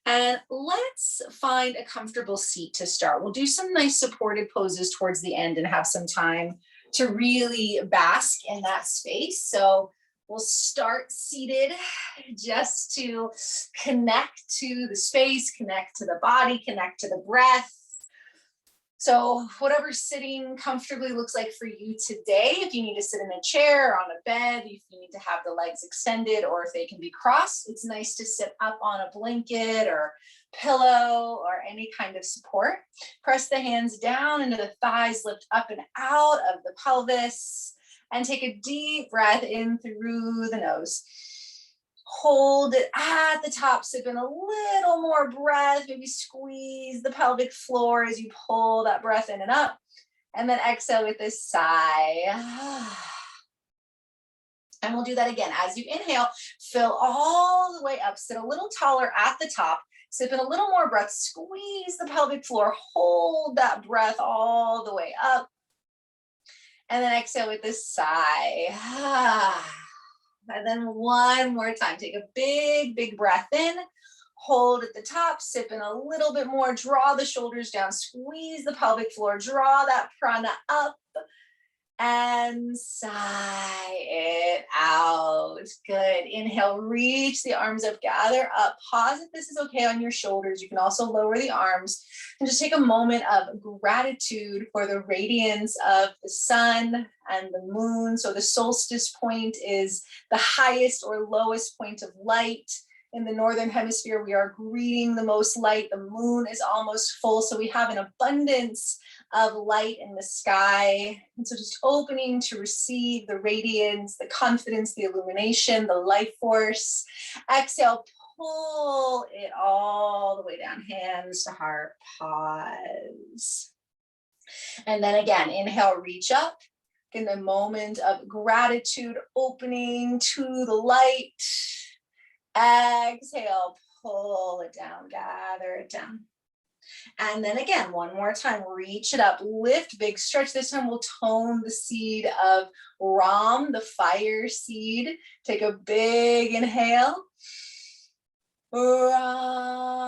And let's find a comfortable seat to start. We'll do some nice supported poses towards the end and have some time to really bask in that space. So we'll start seated just to connect to the space, connect to the body, connect to the breath. So whatever sitting comfortably looks like for you today, if you need to sit in a chair or on a bed, if you need to have the legs extended or if they can be crossed, it's nice to sit up on a blanket or pillow or any kind of support. Press the hands down into the thighs, lift up and out of the pelvis, and take a deep breath in through the nose. Hold it at the top, sip in a little more breath, maybe squeeze the pelvic floor as you pull that breath in and up, and then exhale with a sigh. And we'll do that again. As you inhale, fill all the way up, sit a little taller at the top, sip in a little more breath, squeeze the pelvic floor, hold that breath all the way up, and then exhale with a sigh. And then one more time, take a big, big breath in, hold at the top, sip in a little bit more, draw the shoulders down, squeeze the pelvic floor, draw that prana up, and sigh it out. Good. Inhale, reach the arms up, gather up, pause if this is okay on your shoulders. You can also lower the arms and just take a moment of gratitude for the radiance of the sun and the moon. So the solstice point is the highest or lowest point of light. In the northern hemisphere, we are greeting the most light. The moon is almost full, so we have an abundance of light in the sky. And so just opening to receive the radiance, the confidence, the illumination, the life force. Exhale, pull it all the way down, hands to heart, pause. And then again, inhale, reach up. In the moment of gratitude, opening to the light. Exhale, pull it down, gather it down. And then again, one more time, reach it up, lift, big stretch. This time we'll tone the seed of Ram, the fire seed. Take a big inhale. Ram.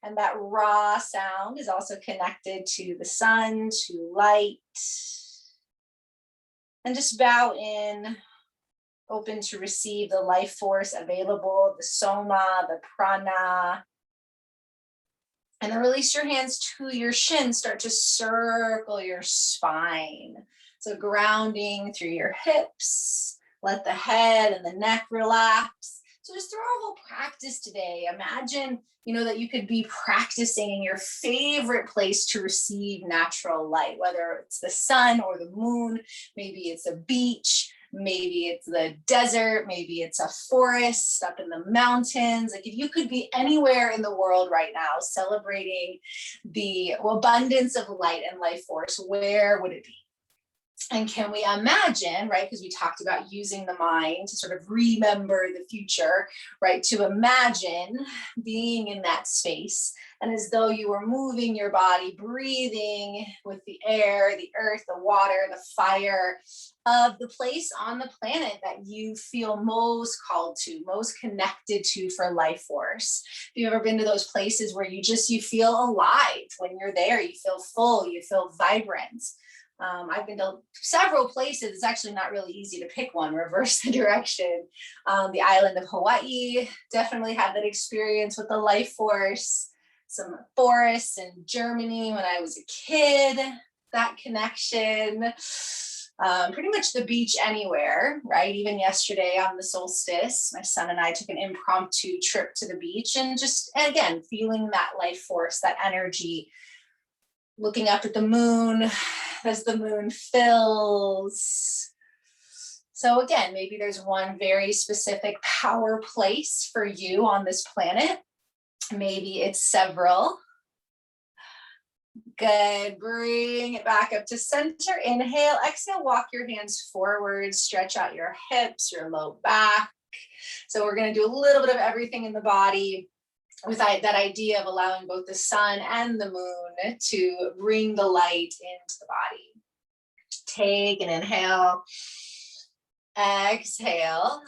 And that Ra sound is also connected to the sun, to light. And just bow in, open to receive the life force available, the soma, the prana. And then release your hands to your shins, start to circle your spine. So grounding through your hips, let the head and the neck relax. So just through our whole practice today, imagine, that you could be practicing in your favorite place to receive natural light, whether it's the sun or the moon, maybe it's a beach, maybe it's the desert, maybe it's a forest up in the mountains. Like if you could be anywhere in the world right now celebrating the abundance of light and life force, where would it be? And can we imagine, right, because we talked about using the mind to sort of remember the future, right, to imagine being in that space and as though you were moving your body, breathing with the air, the earth, the water, the fire of the place on the planet that you feel most called to, most connected to for life force. Have you ever been to those places where you feel alive when you're there, you feel full, you feel vibrant? I've been to several places. It's actually not really easy to pick one, reverse the direction. The island of Hawaii, definitely had that experience with the life force. Some forests in Germany when I was a kid, that connection. Pretty much the beach anywhere, right? Even yesterday on the solstice, my son and I took an impromptu trip to the beach and again, feeling that life force, that energy, looking up at the moon as the moon fills. So again, maybe there's one very specific power place for you on this planet. Maybe it's several. Good. Bring it back up to center. Inhale, exhale, walk your hands forward, stretch out your hips, your low back. So we're going to do a little bit of everything in the body with that idea of allowing both the sun and the moon to bring the light into the body. Take an inhale. Exhale.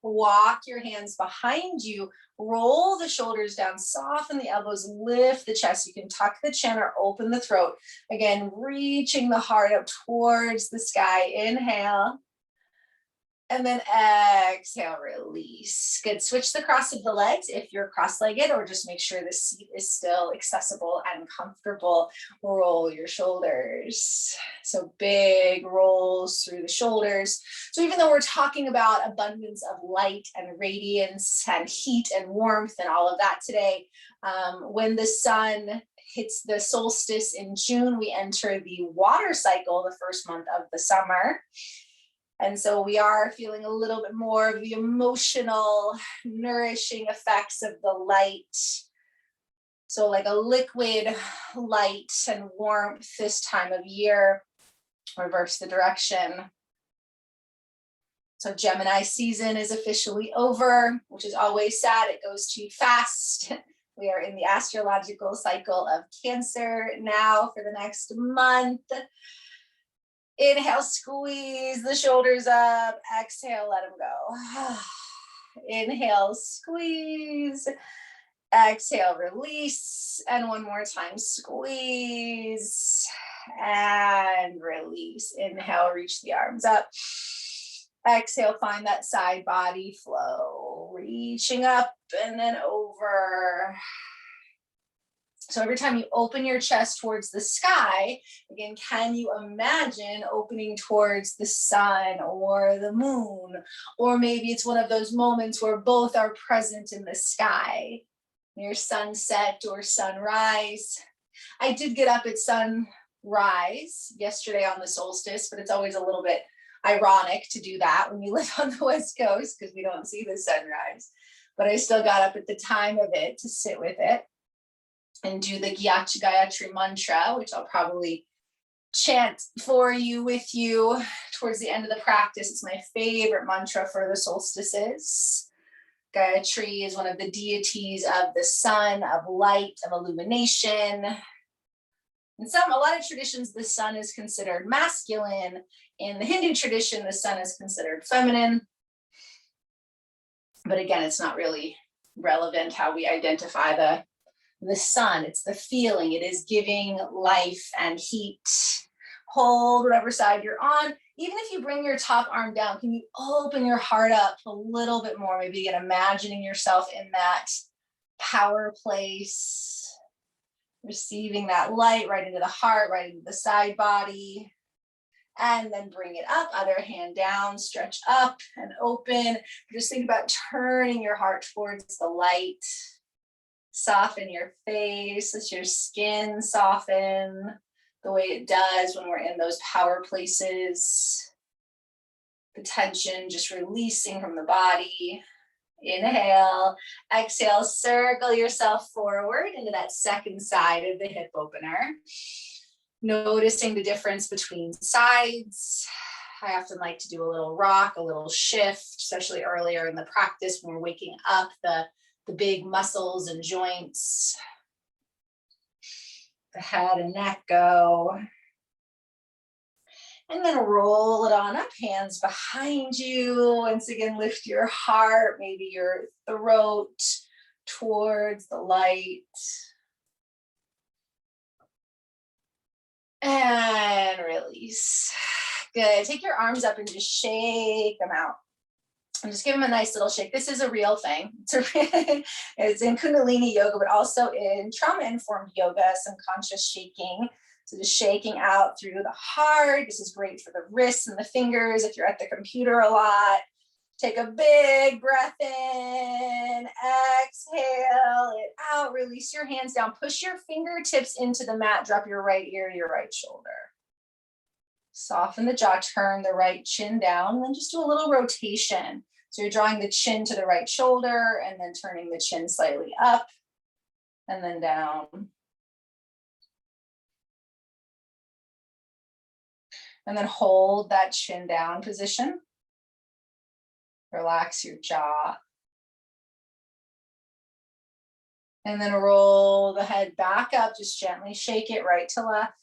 Walk your hands behind you. Roll the shoulders down, soften the elbows, lift the chest. You can tuck the chin or open the throat. Again, reaching the heart up towards the sky. Inhale. And then exhale, release. Good. Switch the cross of the legs if you're cross-legged, or just make sure the seat is still accessible and comfortable. Roll your shoulders. So big rolls through the shoulders. So even though we're talking about abundance of light and radiance and heat and warmth and all of that today, when the sun hits the solstice in June, we enter the water cycle, the first month of the summer. And so we are feeling a little bit more of the emotional, nourishing effects of the light. So like a liquid light and warmth this time of year. Reverse the direction. So Gemini season is officially over, which is always sad. It goes too fast. We are in the astrological cycle of Cancer now for the next month. Inhale, squeeze the shoulders up. Exhale, let them go. Inhale, squeeze. Exhale, release. And one more time, squeeze and release. Inhale, reach the arms up. Exhale, find that side body flow. Reaching up and then over. So every time you open your chest towards the sky, again, can you imagine opening towards the sun or the moon? Or maybe it's one of those moments where both are present in the sky, near sunset or sunrise. I did get up at sunrise yesterday on the solstice, but it's always a little bit ironic to do that when you live on the West Coast because we don't see the sunrise. But I still got up at the time of it to sit with it and do the Gayatri mantra, which I'll probably chant for you with you towards the end of the practice. It's my favorite mantra for the solstices. Gayatri is one of the deities of the sun, of light, of illumination. In a lot of traditions, the sun is considered masculine. In the Hindu tradition, the sun is considered feminine. But again, it's not really relevant how we identify the sun. It's the feeling. It is giving life and heat. Hold whatever side you're on. Even if you bring your top arm down, can you open your heart up a little bit more? Maybe again, imagining yourself in that power place, receiving that light right into the heart, right into the side body. And then bring it up, other hand down, stretch up and open. Just think about turning your heart towards the light. Soften your face, let your skin soften the way it does when we're in those power places. The tension just releasing from the body. Inhale, exhale, circle yourself forward into that second side of the hip opener. Noticing the difference between sides. I often like to do a little rock, a little shift, especially earlier in the practice when we're waking up the big muscles and joints. The head and neck go. And then roll it on up, hands behind you. Once again, lift your heart, maybe your throat towards the light. And release. Good. Take your arms up and just shake them out. And just give them a nice little shake. This is a real thing. It's in Kundalini yoga, but also in trauma-informed yoga, some conscious shaking. So just shaking out through the heart. This is great for the wrists and the fingers if you're at the computer a lot. Take a big breath in, exhale it out, release your hands down, push your fingertips into the mat, drop your right ear to your right shoulder. Soften the jaw, turn the right chin down, and then just do a little rotation. So you're drawing the chin to the right shoulder and then turning the chin slightly up and then down. And then hold that chin down position. Relax your jaw. And then roll the head back up, just gently shake it right to left.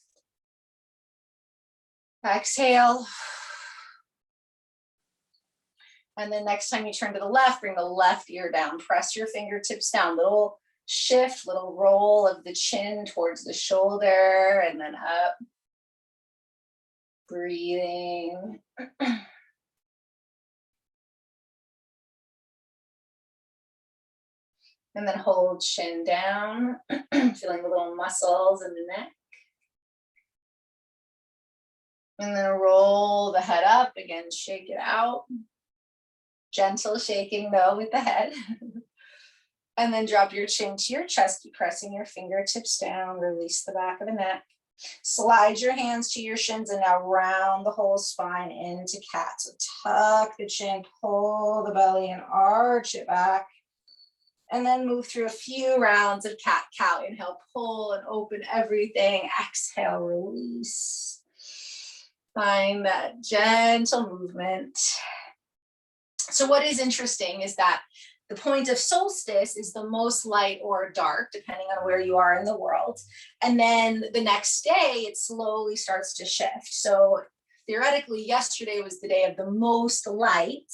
Exhale. And then next time you turn to the left, bring the left ear down, press your fingertips down, little shift, little roll of the chin towards the shoulder, and then up, breathing. And then hold chin down, feeling the little muscles in the neck. And then roll the head up, again, shake it out. Gentle shaking though with the head. And then drop your chin to your chest, keep pressing your fingertips down, release the back of the neck. Slide your hands to your shins and now round the whole spine into cat. So tuck the chin, pull the belly and arch it back. And then move through a few rounds of cat-cow. Inhale, pull and open everything. Exhale, release. Find that gentle movement. So what is interesting is that the point of solstice is the most light or dark, depending on where you are in the world. And then the next day, it slowly starts to shift. So theoretically, yesterday was the day of the most light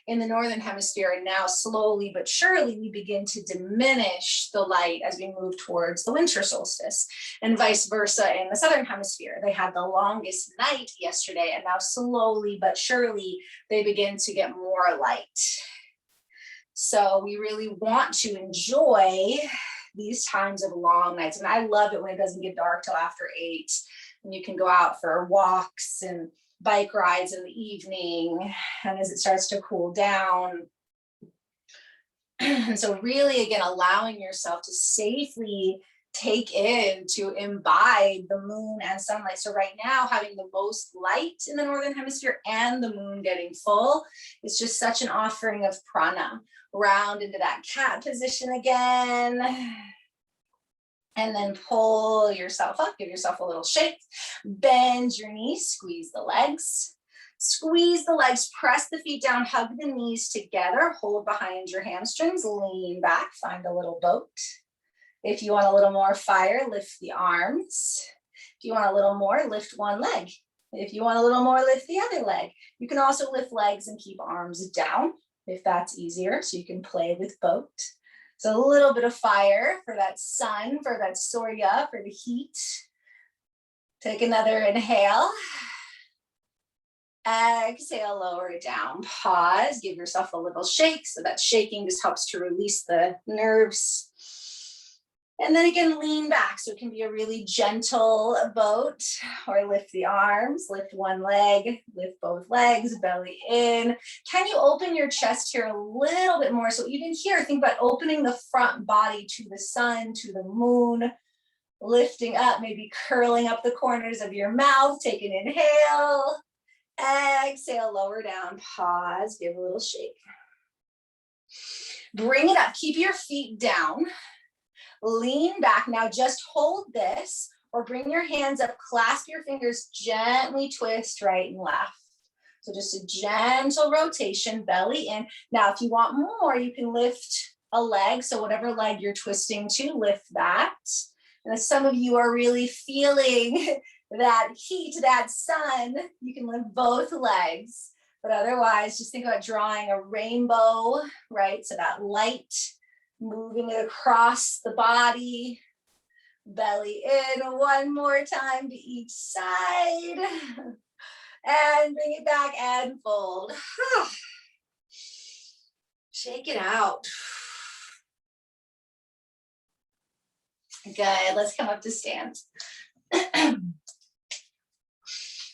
in the Northern Hemisphere. And now slowly but surely, we begin to diminish the light as we move towards the winter solstice, and vice versa in the Southern Hemisphere. They had the longest night yesterday, and now slowly but surely, they begin to get more light. So we really want to enjoy these times of long nights. And I love it when it doesn't get dark till after 8, and you can go out for walks and bike rides in the evening, and as it starts to cool down. And so really, again, allowing yourself to safely take in, to imbibe the moon and sunlight. So right now, having the most light in the Northern Hemisphere and the moon getting full is just such an offering of prana. Round into that cat position again. And then pull yourself up, give yourself a little shake. Bend your knees, squeeze the legs. Squeeze the legs, press the feet down, hug the knees together, hold behind your hamstrings, lean back, find a little boat. If you want a little more fire, lift the arms. If you want a little more, lift one leg. If you want a little more, lift the other leg. You can also lift legs and keep arms down if that's easier, so you can play with both. So a little bit of fire for that sun, for that Surya, for the heat. Take another inhale. Exhale, lower it down. Pause, give yourself a little shake. So that shaking just helps to release the nerves. And then again, lean back. So it can be a really gentle boat, or lift the arms, lift one leg, lift both legs, belly in. Can you open your chest here a little bit more? So even here, think about opening the front body to the sun, to the moon, lifting up, maybe curling up the corners of your mouth. Take an inhale, exhale, lower down, pause, give a little shake. Bring it up, keep your feet down. Lean back. Now just hold this, or bring your hands up, clasp your fingers, gently twist right and left. So just a gentle rotation, belly in. Now, if you want more, you can lift a leg. So whatever leg you're twisting to, lift that. And if some of you are really feeling that heat, that sun, you can lift both legs. But otherwise, just think about drawing a rainbow, right? So that light, moving it across the body, belly in one more time to each side, and bring it back and fold. Shake it out. Good, let's come up to stand.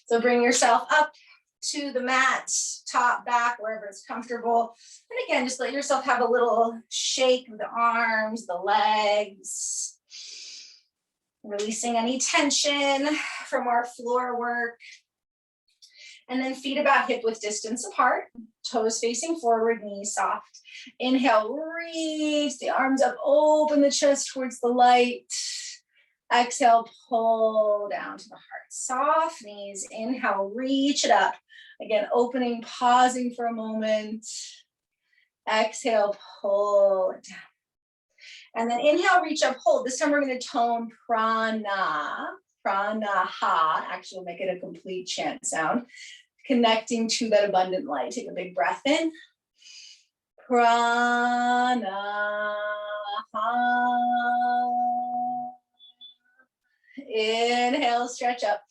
So bring yourself up to the mat, top, back, wherever it's comfortable. And again, just let yourself have a little shake of the arms, the legs, releasing any tension from our floor work. And then feet about hip width distance apart, toes facing forward, knees soft. Inhale, reach the arms up, open the chest towards the light. Exhale, pull down to the heart. Soft knees, inhale, reach it up. Again, opening, pausing for a moment. Exhale, pull it down. And then inhale, reach up, hold. This time we're going to tone prana, pranaha. Actually, we'll make it a complete chant sound. Connecting to that abundant light. Take a big breath in. Prana. Inhale, stretch up.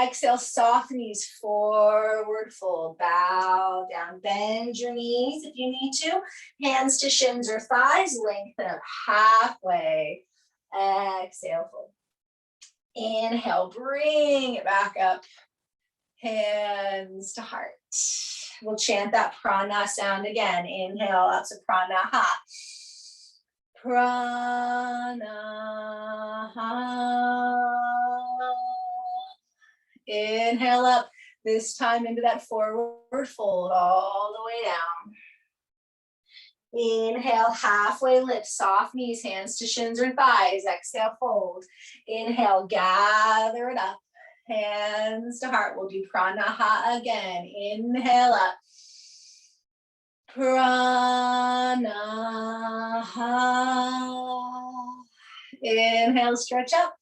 Exhale, soft knees, forward fold, bow down, bend your knees if you need to. Hands to shins or thighs, lengthen up halfway. Exhale, fold. Inhale, bring it back up. Hands to heart. We'll chant that prana sound again. Inhale out to prana ha. Prana ha. Inhale up, this time into that forward fold all the way down. Inhale, halfway lift, soft knees, hands to shins or thighs. Exhale, fold. Inhale, gather it up. Hands to heart. We'll do pranaha again. Inhale up. Pranaha. Inhale, stretch up.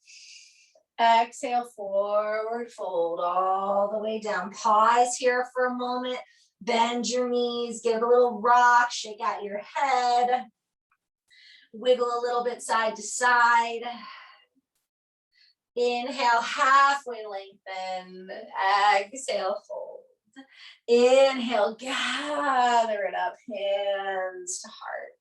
Exhale, forward fold all the way down. Pause here for a moment. Bend your knees, give a little rock, shake out your head. Wiggle a little bit side to side. Inhale, halfway lengthen. Exhale, fold. Inhale, gather it up, hands to heart.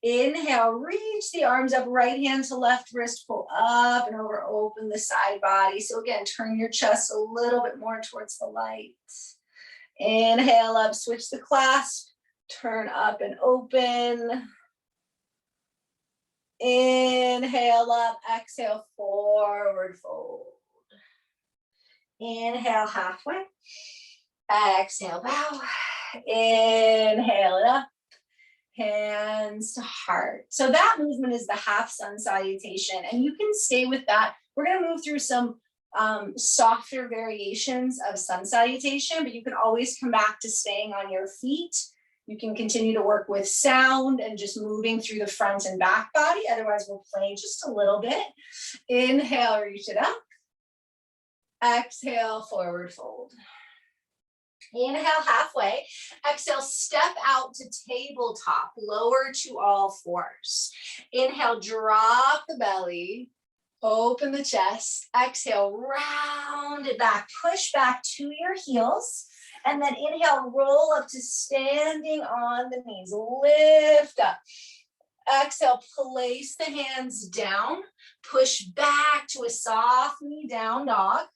Inhale, reach the arms up, right hand to left wrist, pull up and over, open the side body. So again, turn your chest a little bit more towards the light. Inhale up, switch the clasp, turn up and open. Inhale up, exhale, forward fold. Inhale, halfway. Exhale, bow. Inhale it up. Hands to heart. So that movement is the half sun salutation, and you can stay with that. We're going to move through some softer variations of sun salutation, but you can always come back to staying on your feet. You can continue to work with sound and just moving through the front and back body. Otherwise, we'll play just a little bit. Inhale, reach it up. Exhale, forward fold. Inhale, halfway. Exhale, step out to tabletop, lower to all fours. Inhale, drop the belly, open the chest. Exhale, round it back, push back to your heels. And then inhale, roll up to standing on the knees, lift up. Exhale, place the hands down, push back to a soft knee down dog.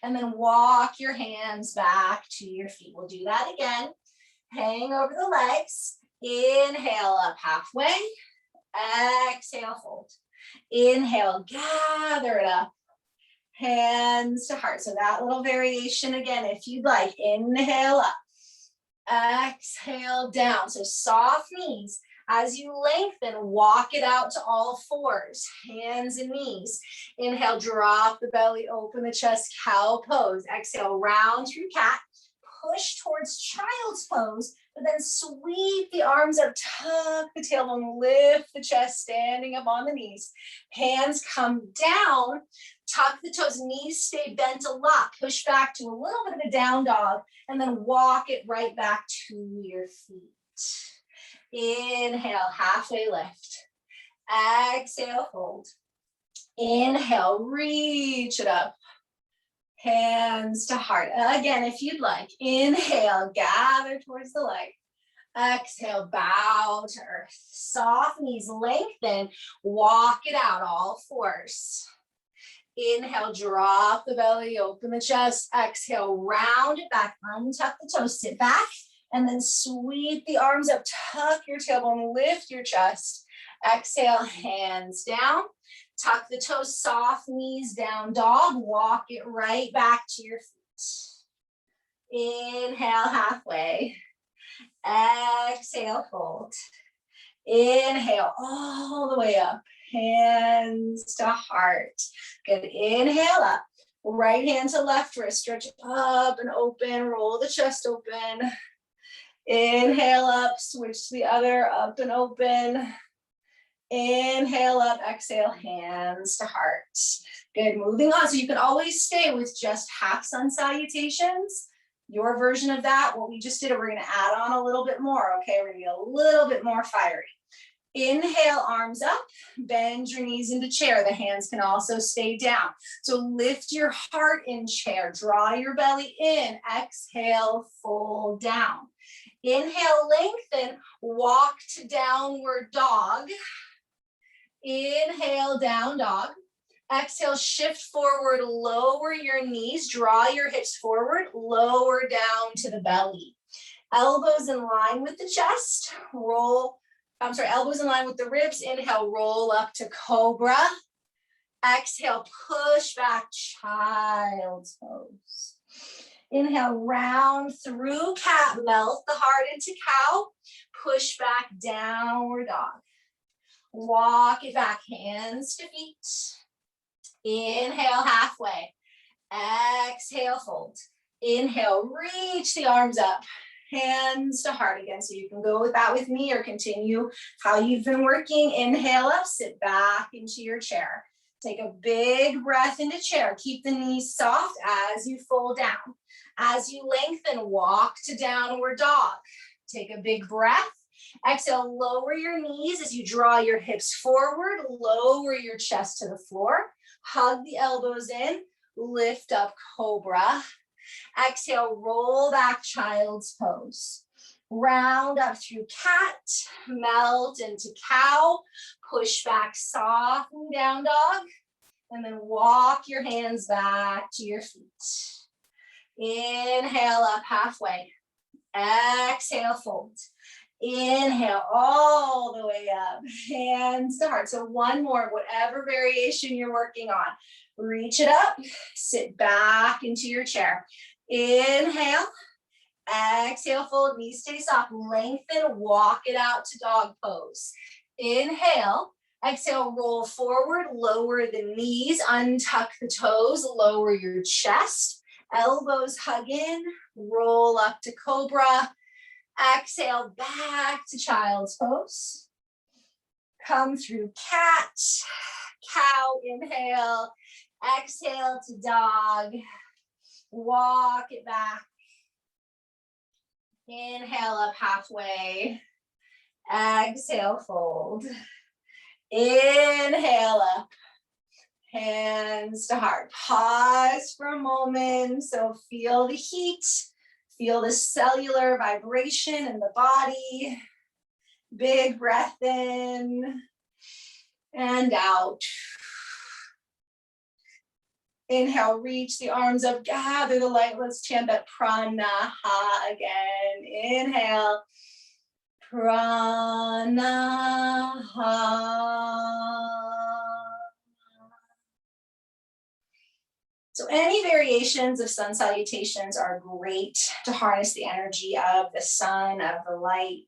And then walk your hands back to your feet. We'll do that again. Hang over the legs. Inhale up halfway. Exhale, fold. Inhale, gather it up. Hands to heart. So that little variation again, if you'd like. Inhale up. Exhale down. So soft knees. As you lengthen, walk it out to all fours, hands and knees. Inhale, drop the belly, open the chest, cow pose. Exhale, round through cat, push towards child's pose, but then sweep the arms up, tuck the tailbone, lift the chest, standing up on the knees. Hands come down, tuck the toes, knees stay bent a lot, push back to a little bit of a down dog, and then walk it right back to your feet. Inhale, halfway lift. Exhale, hold. Inhale, reach it up. Hands to heart. Again, if you'd like. Inhale, gather towards the light. Exhale, bow to earth. Soft knees lengthen. Walk it out, all fours. Inhale, drop the belly, open the chest. Exhale, round it back, untuck the toes, sit back. And then sweep the arms up, tuck your tailbone, lift your chest. Exhale, hands down. Tuck the toes, soft knees down dog. Walk it right back to your feet. Inhale, halfway. Exhale, fold. Inhale, all the way up. Hands to heart. Good. Inhale up. Right hand to left wrist. Stretch up and open. Roll the chest open. Inhale up, switch to the other, up and open. Inhale up, exhale, hands to heart. Good, moving on. So you can always stay with just half sun salutations. Your version of that, what we just did, we're gonna add on a little bit more, okay? We're gonna get a little bit more fiery. Inhale, arms up, bend your knees into chair. The hands can also stay down. So lift your heart in chair, draw your belly in, exhale, fold down. Inhale, lengthen, walk to downward dog. Inhale, down dog. Exhale, shift forward, lower your knees, draw your hips forward, lower down to the belly. Elbows in line with the chest, elbows in line with the ribs. Inhale, roll up to cobra. Exhale, push back, child's pose. Inhale, round through cat, melt the heart into cow. Push back, downward dog. Walk it back, hands to feet. Inhale, halfway. Exhale, fold. Inhale, reach the arms up. Hands to heart again. So you can go with that with me or continue how you've been working. Inhale up, sit back into your chair. Take a big breath into chair. Keep the knees soft as you fold down. As you lengthen, walk to downward dog. Take a big breath. Exhale, lower your knees as you draw your hips forward. Lower your chest to the floor. Hug the elbows in. Lift up cobra. Exhale, roll back, child's pose. Round up through cat, melt into cow, push back, soften down dog, and then walk your hands back to your feet. Inhale up halfway. Exhale, fold. Inhale all the way up, hands to heart. So one more, whatever variation you're working on. Reach it up, sit back into your chair. Inhale, exhale, fold, knees stay soft, lengthen, walk it out to dog pose. Inhale, exhale, roll forward, lower the knees, untuck the toes, lower your chest, elbows hug in, roll up to cobra. Exhale, back to child's pose. Come through cat, cow, inhale, exhale to dog. Walk it back. Inhale up halfway. Exhale, fold. Inhale up. Hands to heart. Pause for a moment. So feel the heat. Feel the cellular vibration in the body. Big breath in and out. Inhale, reach the arms up, gather the light. Let's chant that pranaha again. Inhale, pranaha. So any variations of sun salutations are great to harness the energy of the sun, of the light.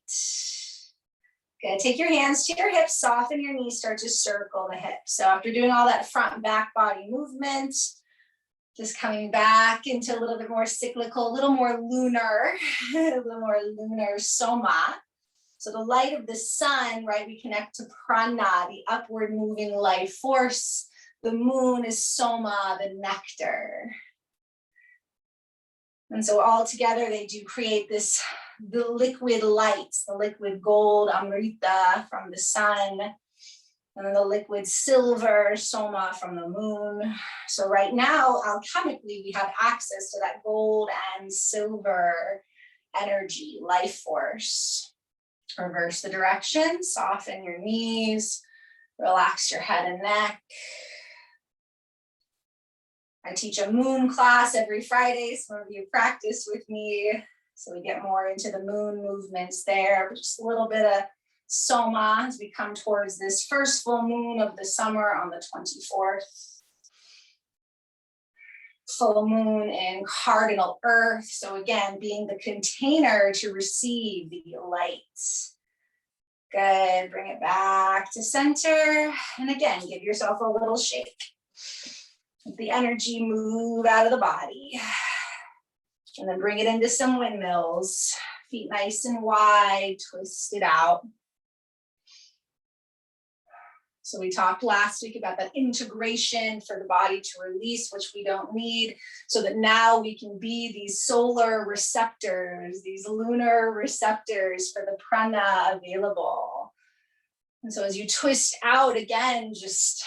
Good, take your hands to your hips, soften your knees, start to circle the hips. So after doing all that front and back body movement, just coming back into a little bit more cyclical, a little more lunar, a little more lunar soma. So the light of the sun, right, we connect to prana, the upward moving life force. The moon is soma, the nectar. And so all together they do create this, the liquid lights, the liquid gold, amrita from the sun, and then the liquid silver, soma from the moon. So right now, alchemically, we have access to that gold and silver energy, life force. Reverse the direction, soften your knees, relax your head and neck. I teach a moon class every Friday. Some of you practice with me. So we get more into the moon movements there, but just a little bit of soma as we come towards this first full moon of the summer on the 24th. Full moon in cardinal earth. So again, being the container to receive the light. Good, bring it back to center. And again, give yourself a little shake. Let the energy move out of the body. And then bring it into some windmills. Feet nice and wide, twist it out. So we talked last week about that integration for the body to release, which we don't need, so that now we can be these solar receptors, these lunar receptors for the prana available. And so as you twist out again, just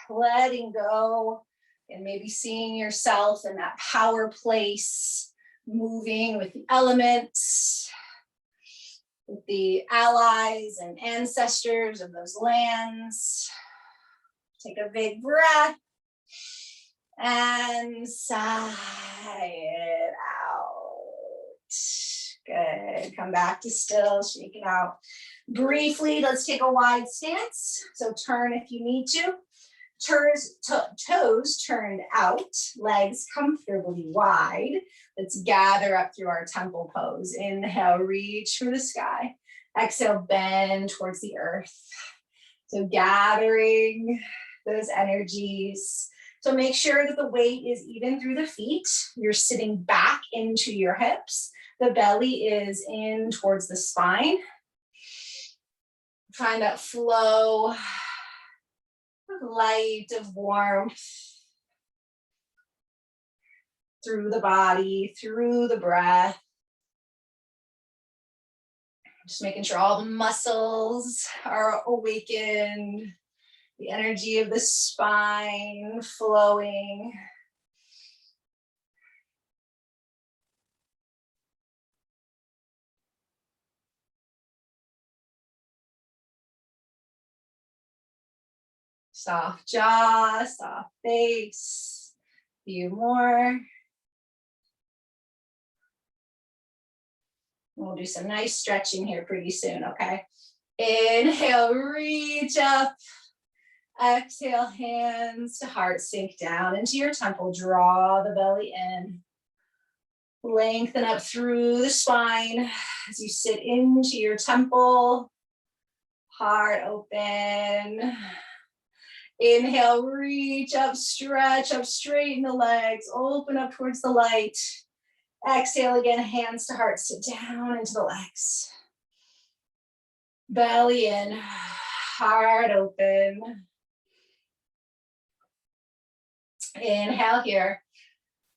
letting go and maybe seeing yourself in that power place, moving with the elements, with the allies and ancestors of those lands. Take a big breath and sigh it out. Good. Come back to still, shake it out. Briefly, let's take a wide stance. So turn if you need to. Toes turned out, legs comfortably wide. Let's gather up through our temple pose. Inhale, reach for the sky. Exhale, bend towards the earth. So gathering those energies. So make sure that the weight is even through the feet. You're sitting back into your hips. The belly is in towards the spine. Find that flow of light, of warmth through the body, through the breath. Just making sure all the muscles are awakened, the energy of the spine flowing. Soft jaw, soft face. A few more. We'll do some nice stretching here pretty soon, okay? Inhale, reach up. Exhale, hands to heart, sink down into your temple. Draw the belly in. Lengthen up through the spine as you sit into your temple. Heart open. Inhale, reach up, stretch up, straighten the legs, open up towards the light. Exhale again, hands to heart, sit down into the legs. Belly in, heart open. Inhale here,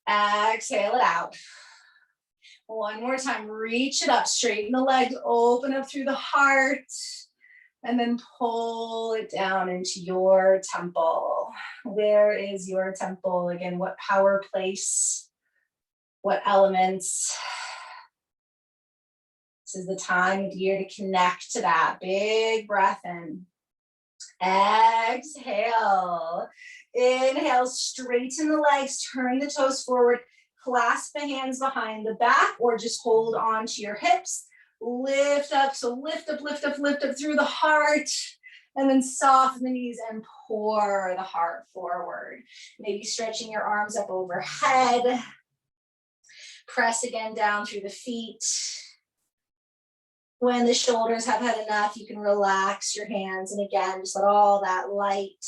exhale it out. One more time, reach it up, straighten the legs, open up through the heart, and then pull it down into your temple. Where is your temple? Again, what power place? What elements? This is the time of year to connect to that. Big breath in. Exhale. Inhale, straighten the legs, turn the toes forward, clasp the hands behind the back, or just hold on to your hips. Lift up, so lift up, lift up, lift up through the heart, and then soften the knees and pour the heart forward. Maybe stretching your arms up overhead. Press again down through the feet. When the shoulders have had enough, you can relax your hands. And again, just let all that light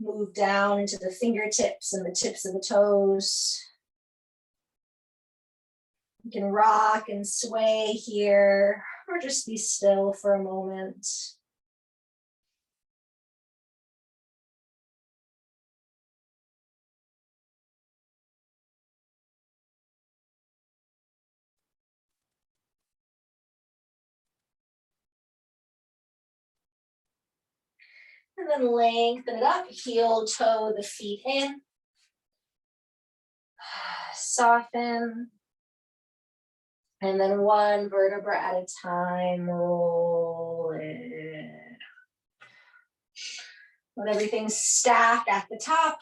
move down into the fingertips and the tips of the toes. You can rock and sway here, or just be still for a moment. And then lengthen it up, heel, toe, the feet in. Soften. And then one vertebra at a time, roll it. Let everything stack at the top.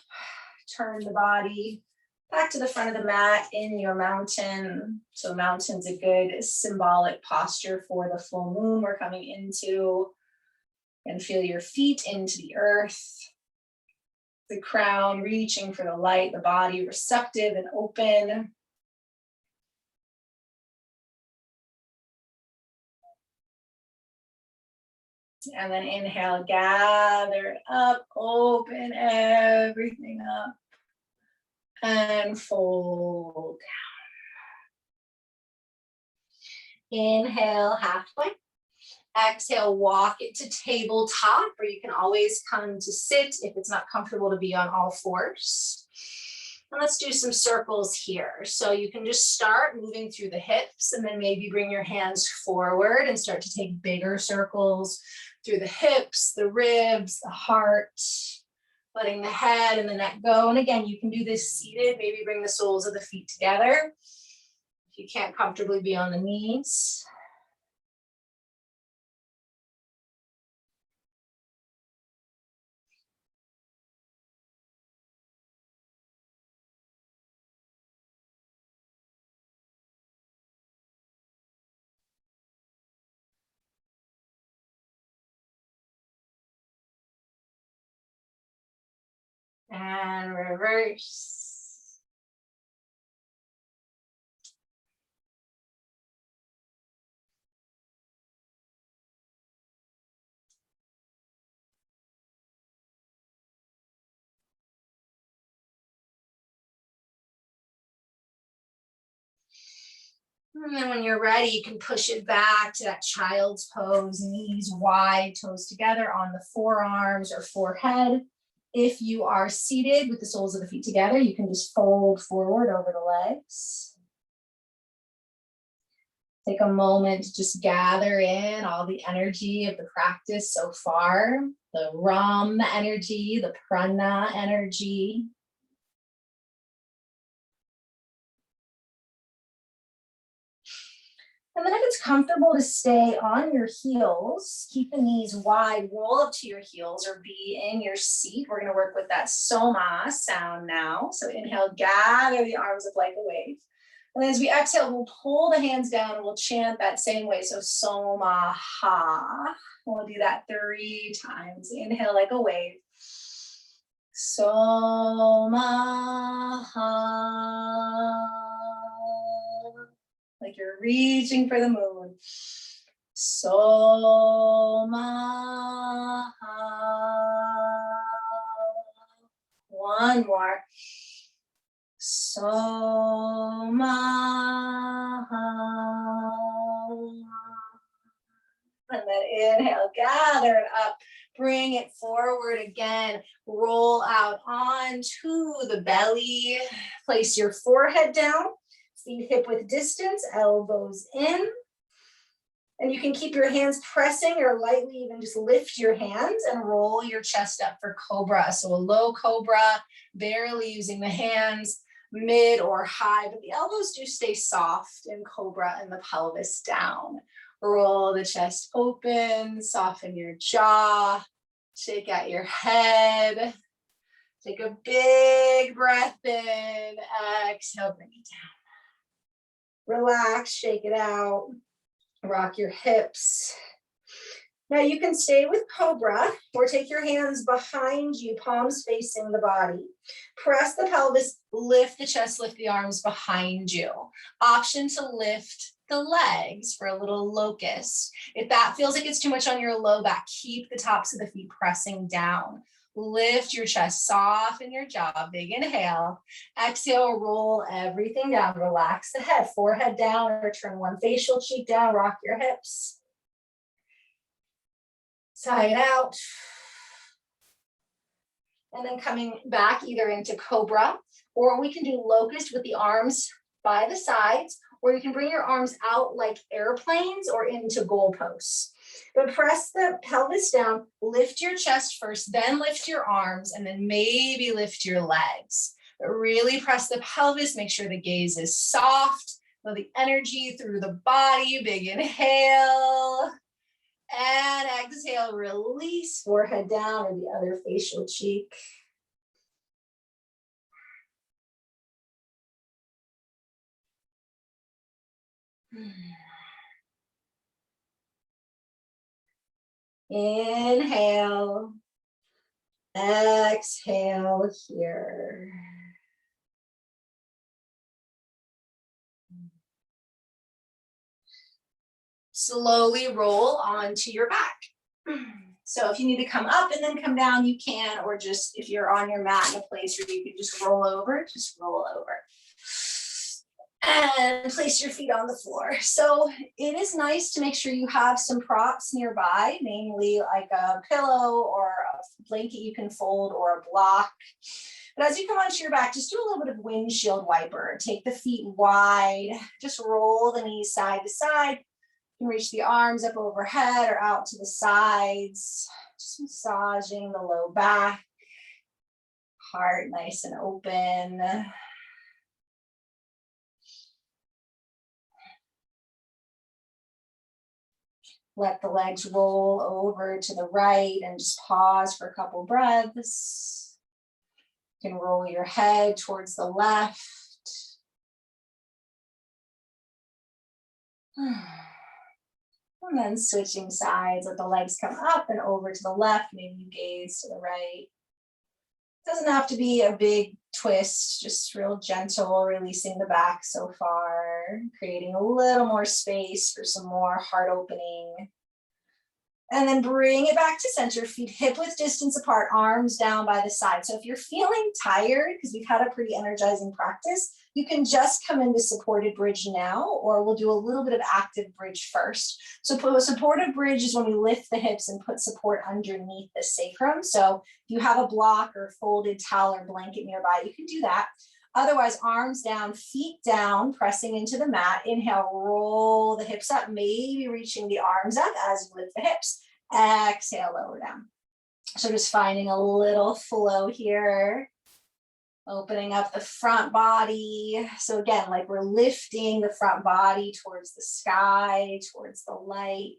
Turn the body back to the front of the mat in your mountain. So mountain's a good symbolic posture for the full moon we're coming into. And feel your feet into the earth. The crown reaching for the light, the body receptive and open. And then inhale, gather it up, open everything up, and fold down. Inhale, halfway. Exhale, walk it to tabletop, or you can always come to sit if it's not comfortable to be on all fours. And let's do some circles here. So you can just start moving through the hips and then maybe bring your hands forward and start to take bigger circles through the hips, the ribs, the heart, letting the head and the neck go. And again, you can do this seated, maybe bring the soles of the feet together. If you can't comfortably be on the knees. And reverse. And then when you're ready, you can push it back to that child's pose, knees wide, toes together on the forearms or forehead. If you are seated with the soles of the feet together, you can just fold forward over the legs. Take a moment to just gather in all the energy of the practice so far, the Ram energy, the Prana energy. And then if it's comfortable to stay on your heels, keep the knees wide, roll up to your heels or be in your seat. We're going to work with that soma sound now. So inhale, gather the arms up like a wave. And then as we exhale, we'll pull the hands down and we'll chant that same way. So soma ha. We'll do that 3 times. Inhale like a wave. Soma ha. Like you're reaching for the moon. Soma. One more. Soma. And then inhale, gather it up. Bring it forward again. Roll out onto the belly. Place your forehead down. Feet hip width distance, elbows in. And you can keep your hands pressing or lightly even just lift your hands and roll your chest up for cobra. So a low cobra, barely using the hands, mid or high, but the elbows do stay soft in cobra and the pelvis down. Roll the chest open, soften your jaw, shake out your head. Take a big breath in, exhale, bring it down. Relax, shake it out, rock your hips. Now you can stay with cobra or take your hands behind you, palms facing the body. Press the pelvis, lift the chest, lift the arms behind you. Option to lift the legs for a little locust. If that feels like it's too much on your low back, keep the tops of the feet pressing down. Lift your chest, soften your jaw, big inhale. Exhale, roll everything down. Relax the head, forehead down, or turn one facial cheek down, rock your hips. Sigh it out. And then coming back either into cobra, or we can do locust with the arms by the sides, or you can bring your arms out like airplanes or into goalposts. But press the pelvis down, lift your chest first, then lift your arms, and then maybe lift your legs. But really press the pelvis, make sure the gaze is soft, feel the energy through the body, big inhale. And exhale, release, forehead down or the other facial cheek. Inhale, exhale here. Slowly roll onto your back. So if you need to come up and then come down, you can, or just if you're on your mat in a place where you can just roll over, just roll over. And place your feet on the floor. So it is nice to make sure you have some props nearby, namely like a pillow or a blanket you can fold or a block. But as you come onto your back, just do a little bit of windshield wiper. Take the feet wide, just roll the knees side to side. You can reach the arms up overhead or out to the sides, just massaging the low back, heart nice and open. Let the legs roll over to the right and just pause for a couple breaths. You can roll your head towards the left. And then switching sides, let the legs come up and over to the left. Maybe you gaze to the right. Doesn't have to be a big twist, just real gentle, releasing the back so far, creating a little more space for some more heart opening. And then bring it back to center, feet hip width distance apart, arms down by the side. So if you're feeling tired, because we've had a pretty energizing practice, you can just come into supported bridge now, or we'll do a little bit of active bridge first. So supported bridge is when we lift the hips and put support underneath the sacrum. So if you have a block or folded towel or blanket nearby, you can do that. Otherwise, arms down, feet down, pressing into the mat. Inhale, roll the hips up, maybe reaching the arms up as you lift the hips. Exhale, lower down. So just finding a little flow here. Opening up the front body. So again, like we're lifting the front body towards the sky, towards the light.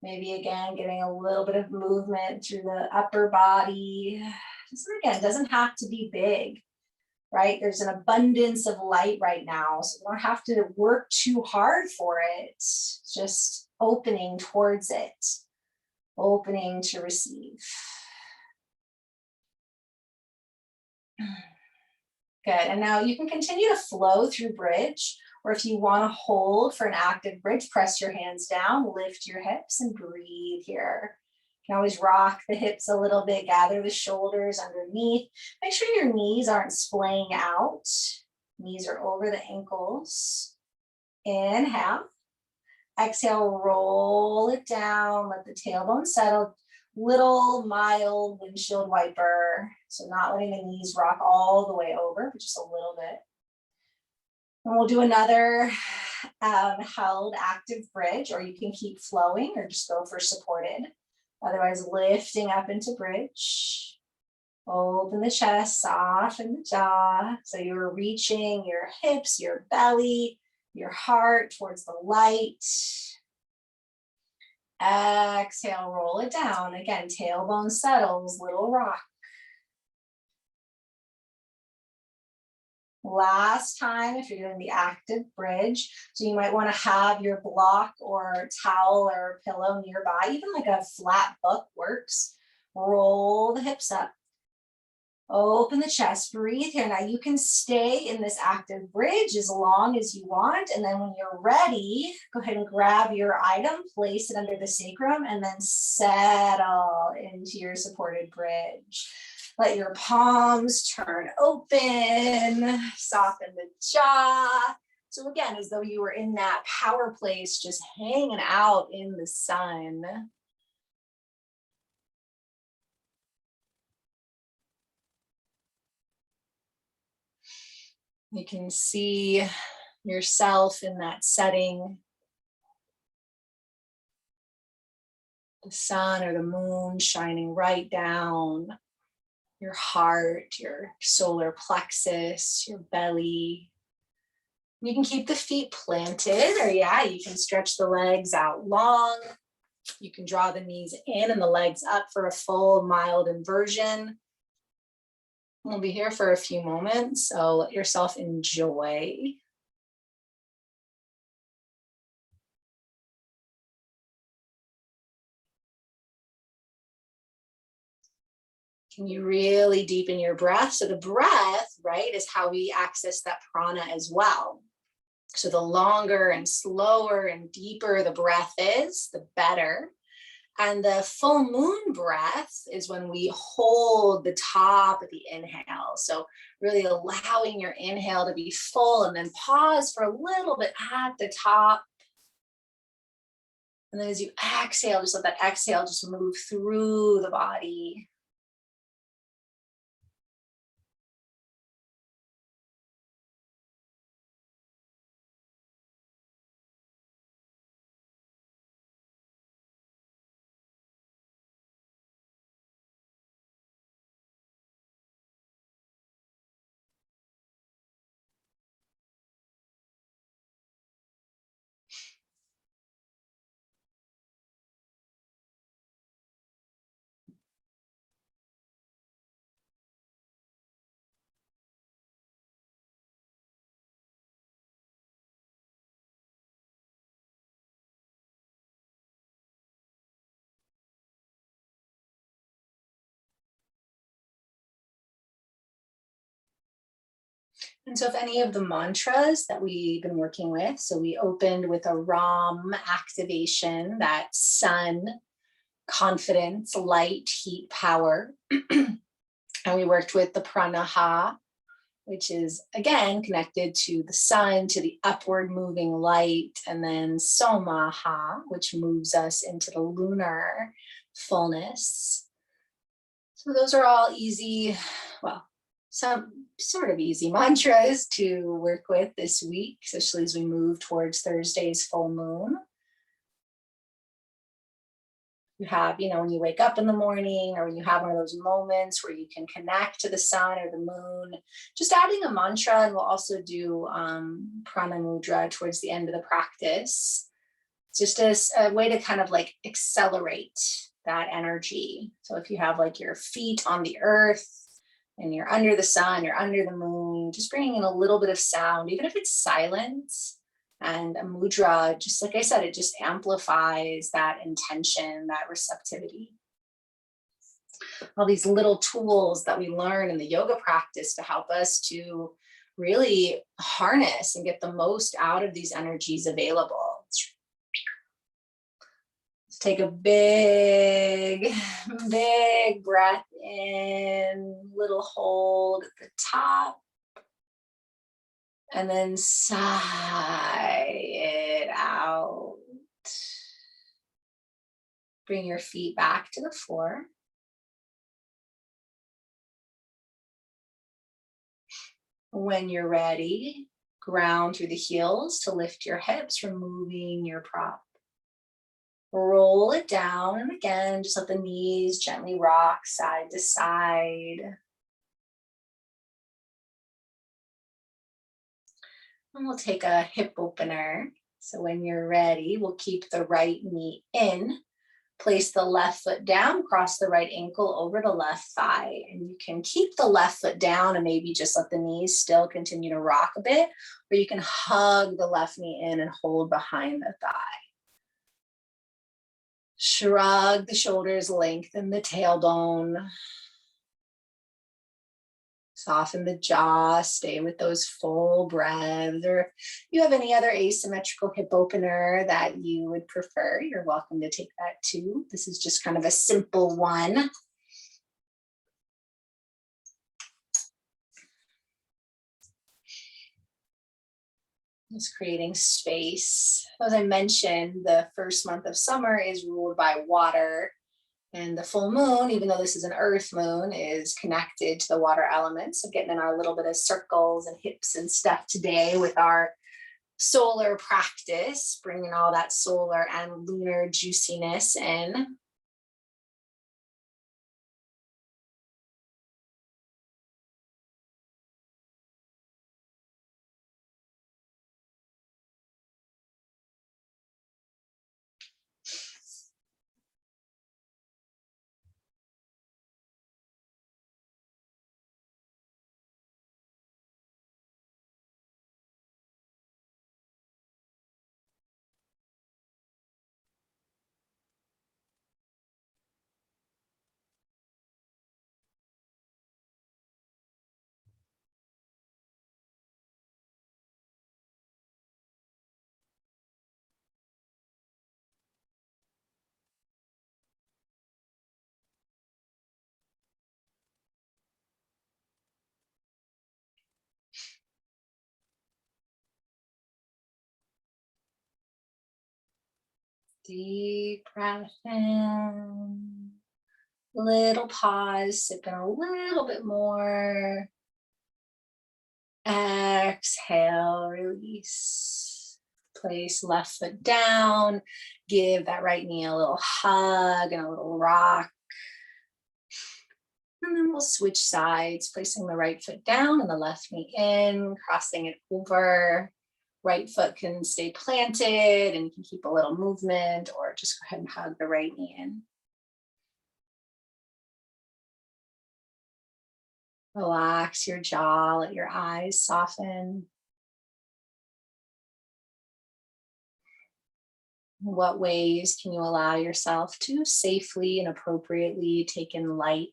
Maybe again, getting a little bit of movement through the upper body. Just again, it doesn't have to be big. Right? There's an abundance of light right now. So you don't have to work too hard for it. It's just opening towards it, opening to receive. Good. And now you can continue to flow through bridge, or if you want to hold for an active bridge, press your hands down, lift your hips and breathe here. You can always rock the hips a little bit, gather the shoulders underneath. Make sure your knees aren't splaying out. Knees are over the ankles. Inhale. Exhale, roll it down, let the tailbone settle. Little mild windshield wiper. So not letting the knees rock all the way over, but just a little bit. And we'll do another held active bridge, or you can keep flowing or just go for supported. Otherwise, lifting up into bridge. Open the chest, soften the jaw. So you're reaching your hips, your belly, your heart towards the light. Exhale, roll it down. Again, tailbone settles, little rock. Last time, if you're doing the active bridge, so you might want to have your block or towel or pillow nearby, even like a flat book works. Roll the hips up. Open the chest, breathe here. Now you can stay in this active bridge as long as you want. And then when you're ready, go ahead and grab your item, place it under the sacrum, and then settle into your supported bridge. Let your palms turn open, soften the jaw. So again, as though you were in that power place, just hanging out in the sun. You can see yourself in that setting. The sun or the moon shining right down your heart, your solar plexus, your belly. You can keep the feet planted, or you can stretch the legs out long. You can draw the knees in and the legs up for a full mild inversion. We'll be here for a few moments, so let yourself enjoy. Can you really deepen your breath? So the breath, right, is how we access that prana as well. So the longer and slower and deeper the breath is, the better. And the full moon breath is when we hold the top of the inhale. So really allowing your inhale to be full and then pause for a little bit at the top. And then as you exhale, just let that exhale just move through the body. And so if any of the mantras that we've been working with, so we opened with a Ram activation, that sun, confidence, light, heat, power. And we worked with the pranaha, which is again connected to the sun, to the upward moving light, and then somaha, which moves us into the lunar fullness. So those are all easy, well, some sort of easy mantras to work with this week, especially as we move towards Thursday's full moon. You have, when you wake up in the morning or when you have one of those moments where you can connect to the sun or the moon, just adding a mantra. And we'll also do prana mudra towards the end of the practice. It's just a way to kind of like accelerate that energy. So if you have like your feet on the earth and you're under the sun, you're under the moon, just bringing in a little bit of sound, even if it's silence. And a mudra, just like I said, it just amplifies that intention, that receptivity. All these little tools that we learn in the yoga practice to help us to really harness and get the most out of these energies available. Let's take a big, big breath in, little hold at the top. And then sigh it out. Bring your feet back to the floor. When you're ready, ground through the heels to lift your hips, removing your prop. Roll it down, and again, just let the knees gently rock side to side. And we'll take a hip opener. So when you're ready, we'll keep the right knee in. Place the left foot down, cross the right ankle over the left thigh. And you can keep the left foot down and maybe just let the knees still continue to rock a bit, or you can hug the left knee in and hold behind the thigh. Shrug the shoulders, lengthen the tailbone. Soften the jaw, stay with those full breaths. Or if you have any other asymmetrical hip opener that you would prefer, you're welcome to take that too. This is just kind of a simple one. Just creating space. As I mentioned, the first month of summer is ruled by water. And the full moon, even though this is an earth moon, is connected to the water element. So getting in our little bit of circles and hips and stuff today with our solar practice, bringing all that solar and lunar juiciness in. Deep breath in. Little pause, sip in a little bit more. Exhale, release. Place left foot down. Give that right knee a little hug and a little rock. And then we'll switch sides, placing the right foot down and the left knee in, crossing it over. Right foot can stay planted and you can keep a little movement, or just go ahead and hug the right knee in. Relax your jaw, let your eyes soften. In what ways can you allow yourself to safely and appropriately take in light?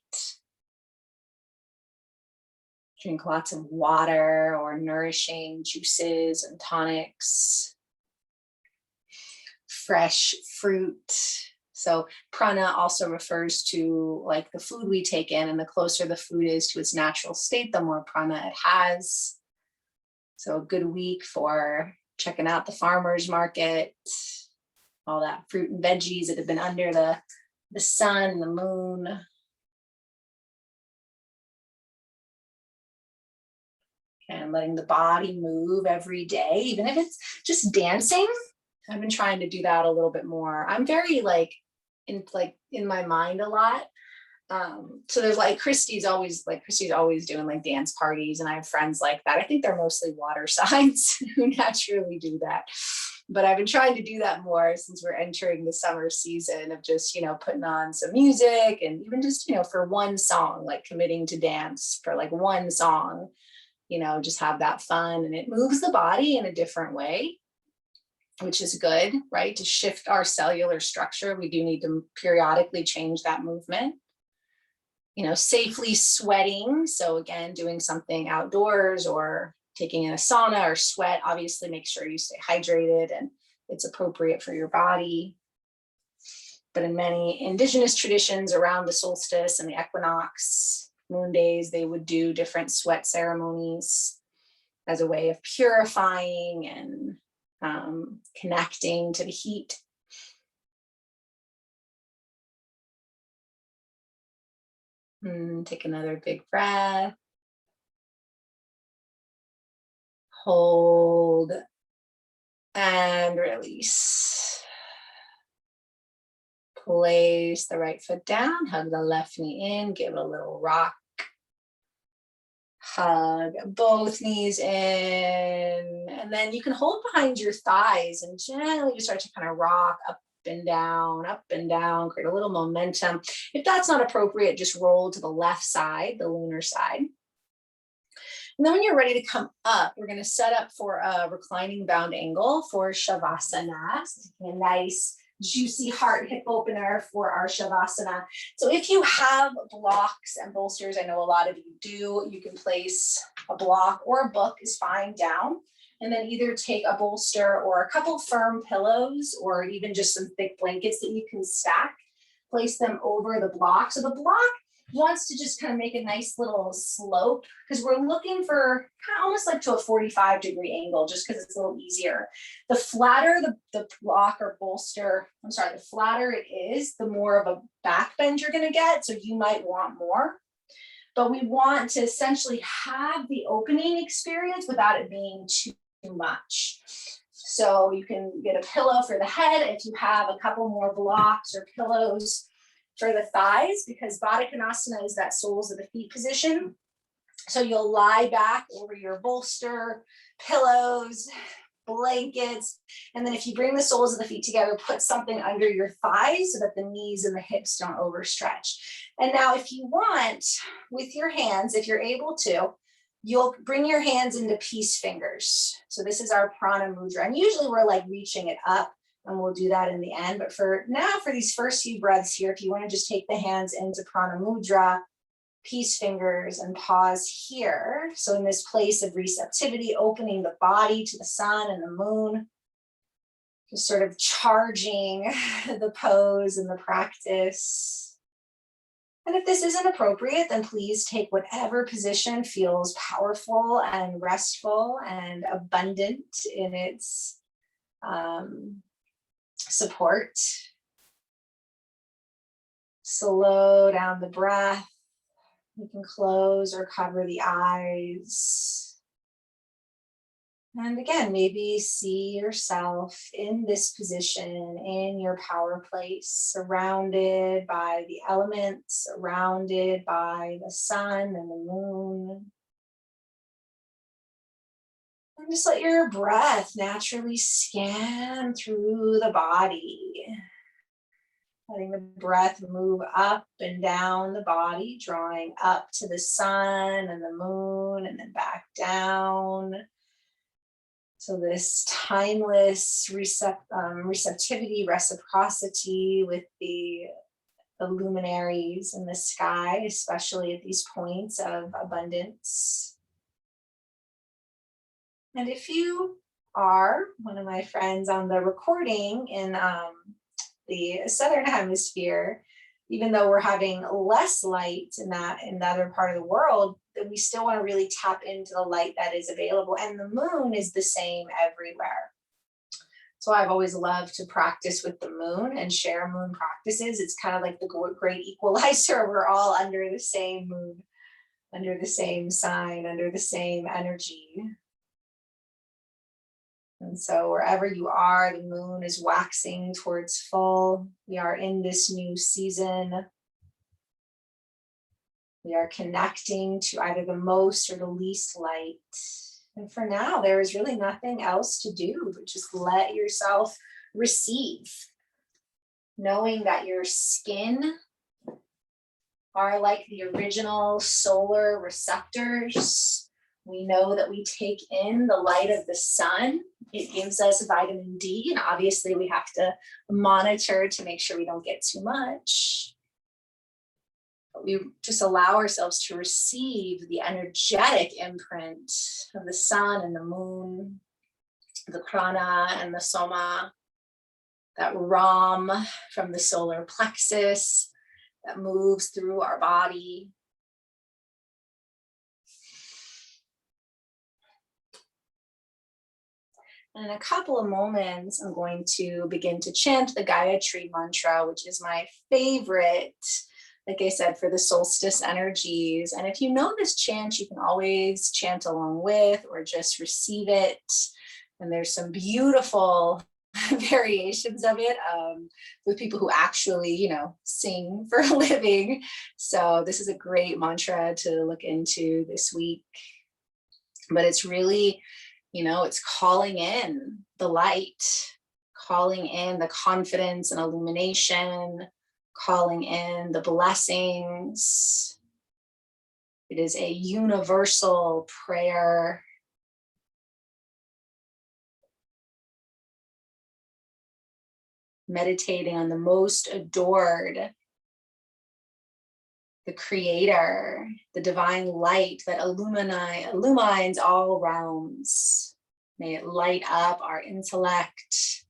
Drink lots of water or nourishing juices and tonics. Fresh fruit. So prana also refers to like the food we take in, and the closer the food is to its natural state, the more prana it has. So a good week for checking out the farmer's market, all that fruit and veggies that have been under the sun and the moon. And letting the body move every day, even if it's just dancing. I've been trying to do that a little bit more. I'm very in my mind a lot. So there's like Christy's always doing like dance parties, and I have friends like that. I think they're mostly water signs who naturally do that. But I've been trying to do that more since we're entering the summer season of just, putting on some music, and even just, for one song, like committing to dance for like one song, just have that fun, and it moves the body in a different way, which is good, right? To shift our cellular structure, we do need to periodically change that movement. Safely sweating. So again, doing something outdoors or taking in a sauna or sweat, obviously make sure you stay hydrated and it's appropriate for your body. But in many indigenous traditions around the solstice and the equinox, moon days, they would do different sweat ceremonies as a way of purifying and connecting to the heat. Take another big breath. Hold and release. Place the right foot down, hug the left knee in, give it a little rock. Hug both knees in, and then you can hold behind your thighs and gently just start to kind of rock up and down, create a little momentum. If that's not appropriate, just roll to the left side, the lunar side. And then when you're ready to come up, we're going to set up for a reclining bound angle for Shavasana. So taking a nice juicy heart hip opener for our Shavasana. So if you have blocks and bolsters, I know a lot of you do, you can place a block or a book is fine down, and then either take a bolster or a couple firm pillows or even just some thick blankets that you can stack, place them over the block. So the block wants to just kind of make a nice little slope, because we're looking for kind of almost like to a 45-degree angle, just because it's a little easier. The flatter the block or bolster, the flatter it is, the more of a back bend you're going to get. So you might want more, but we want to essentially have the opening experience without it being too much. So you can get a pillow for the head if you have a couple more blocks or pillows for the thighs, because Baddha Konasana is that soles of the feet position. So you'll lie back over your bolster, pillows, blankets, and then if you bring the soles of the feet together, put something under your thighs so that the knees and the hips don't overstretch. And now if you want, with your hands, if you're able to, you'll bring your hands into peace fingers. So this is our prana mudra, and usually we're like reaching it up, and we'll do that in the end. But for now, for these first few breaths here, if you want to just take the hands into prana mudra, peace fingers, and pause here. So in this place of receptivity, opening the body to the sun and the moon, just sort of charging the pose and the practice. And if this isn't appropriate, then please take whatever position feels powerful and restful and abundant in its support. Slow down the breath. You can close or cover the eyes. And again, maybe see yourself in this position, in your power place, surrounded by the elements, surrounded by the sun and the moon. And just let your breath naturally scan through the body. Letting the breath move up and down the body, drawing up to the sun and the moon and then back down. So this timeless receptivity, reciprocity with the luminaries in the sky, especially at these points of abundance. And if you are one of my friends on the recording in the southern hemisphere, even though we're having less light in the other part of the world, that we still want to really tap into the light that is available. And the moon is the same everywhere. So I've always loved to practice with the moon and share moon practices. It's kind of like the great equalizer. We're all under the same moon, under the same sign, under the same energy. And so wherever you are, the moon is waxing towards full. We are in this new season. We are connecting to either the most or the least light. And for now, there is really nothing else to do, but just let yourself receive. Knowing that your skin are like the original solar receptors. We know that we take in the light of the sun. It gives us vitamin D, and obviously we have to monitor to make sure we don't get too much. But we just allow ourselves to receive the energetic imprint of the sun and the moon, the prana and the soma, that ram from the solar plexus that moves through our body. And in a couple of moments, I'm going to begin to chant the Gayatri mantra, which is my favorite, like I said, for the solstice energies. And if you know this chant, you can always chant along with or just receive it. And there's some beautiful variations of it with people who actually, sing for a living. So this is a great mantra to look into this week. But it's really, it's calling in the light, calling in the confidence and illumination, calling in the blessings. It is a universal prayer. Meditating on the most adored, the creator, the divine light that illumines all realms. May it light up our intellect.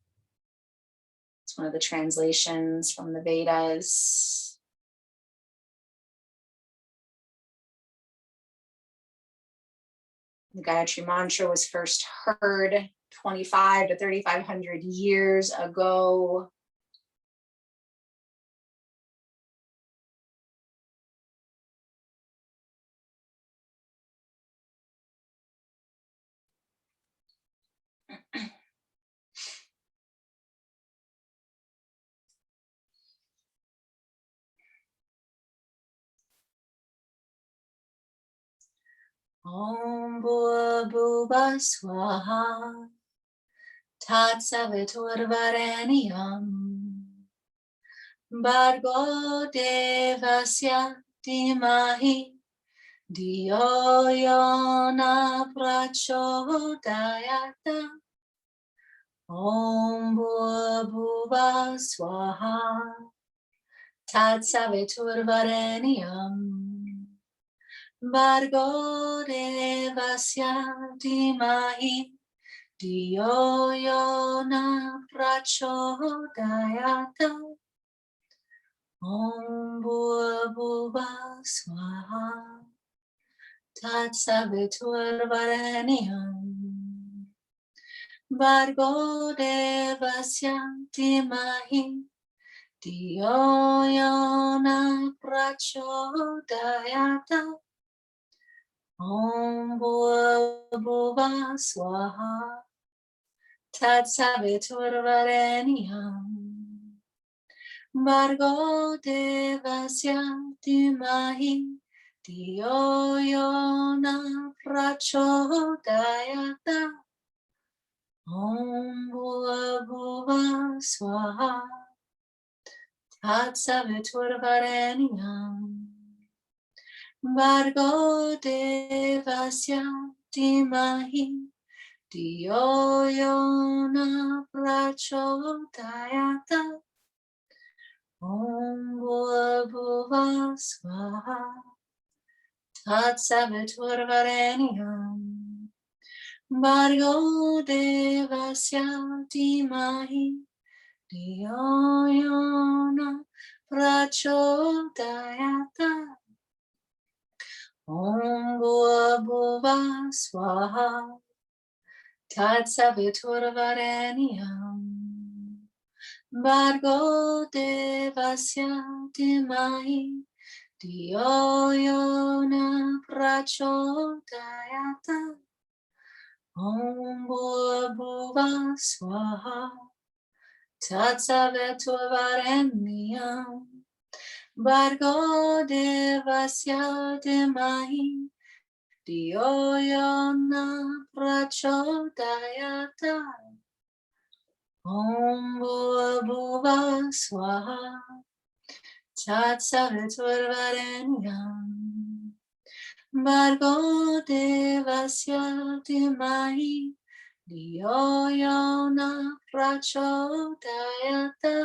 It's one of the translations from the Vedas. The Gayatri mantra was first heard 25 to 3,500 years ago. Om Bhurabhuva Swaha Tat Saviturvarenyam Bhargo Devasya Dhimahi Dhiyo Yona Prachodayata Om Bhurabhuva Swaha Tat Saviturvarenyam Bhargo Devasya Dhimahi Dhiyo Yona Prachodayata Om Bhurabhuva Swaha Tat Saviturvarenyam Bhargo devasya dhimahi Diyo yona prachodayata Om Bhuva Swaha Tatsaviturvarenyam Bhargo devasya dhimahi Diyo yona prachodayata Om Bhuva Swaha Tatsaviturvarenyam Bhargo devasya dhimahi Diyo yona prachodayata Om Bhuva Swaha Tatsaviturvarenyam Bhargo devasya dhimahi Diyo yona prachodayata Om Bhuva Swaha Tatsaviturvarenyam Bhargo devasya dhimahi Diyo yona prachodayata Om Bhuva Swaha Tatsaviturvarenyam Bhargo devasya dhimahi Diyo yona prachodayata Om Bhuva Swaha Tatsaviturvarenyam Bhargo devasya dhimahi Diyo yona prachodayata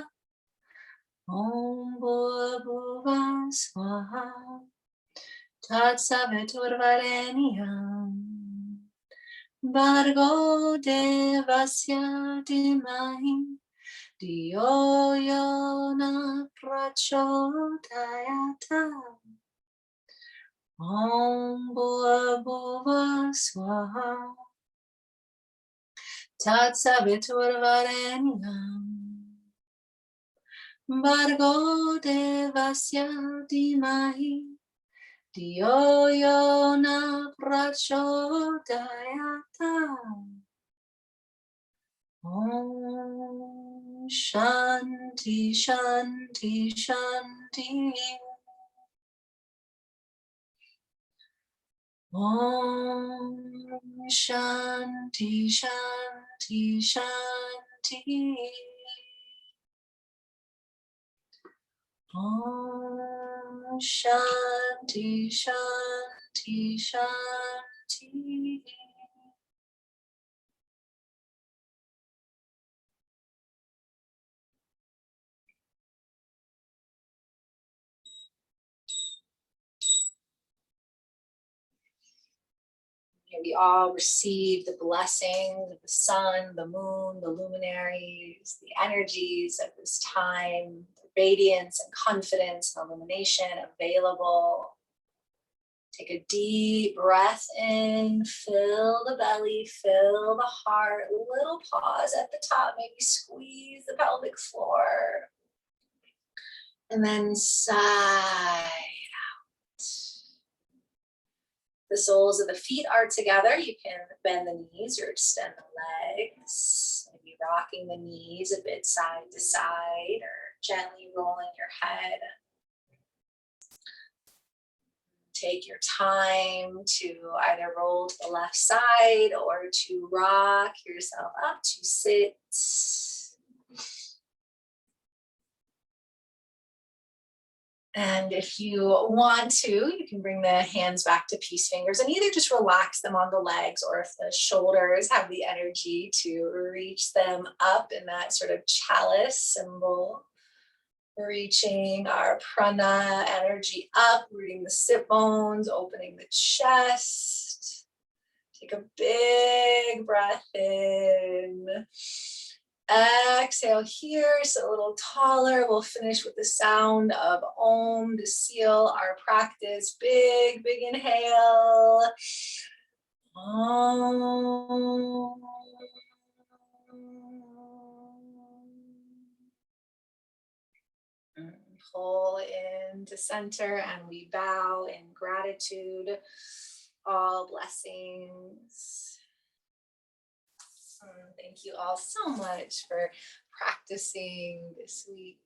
Om Bhuva Swaha Tatsaviturvarenyam Bhargo devasya dhimahi Diyo yona prachodayata Om Bhuva Swaha Tatsaviturvarenyam Bhargo devasya dhimahi Diyo yona prachodayata Om Shanti Shanti Shanti Om Shanti Shanti Shanti Om Shanti Shanti Shanti May we all receive the blessings of the sun, the moon, the luminaries, the energies of this time, the radiance and confidence and illumination available. Take a deep breath in, fill the belly, fill the heart, a little pause at the top, maybe squeeze the pelvic floor. And then sigh. The soles of the feet are together. You can bend the knees or extend the legs. Maybe rocking the knees a bit side to side or gently rolling your head. Take your time to either roll to the left side or to rock yourself up to sit. And if you want to, you can bring the hands back to peace fingers and either just relax them on the legs, or if the shoulders have the energy to reach them up in that sort of chalice symbol, reaching our prana energy up, rooting the sit bones, opening the chest. Take a big breath in. Exhale here, so a little taller. We'll finish with the sound of Om to seal our practice. Big, big inhale. Om. into center and we bow in gratitude. All blessings. Thank you all so much for practicing this week.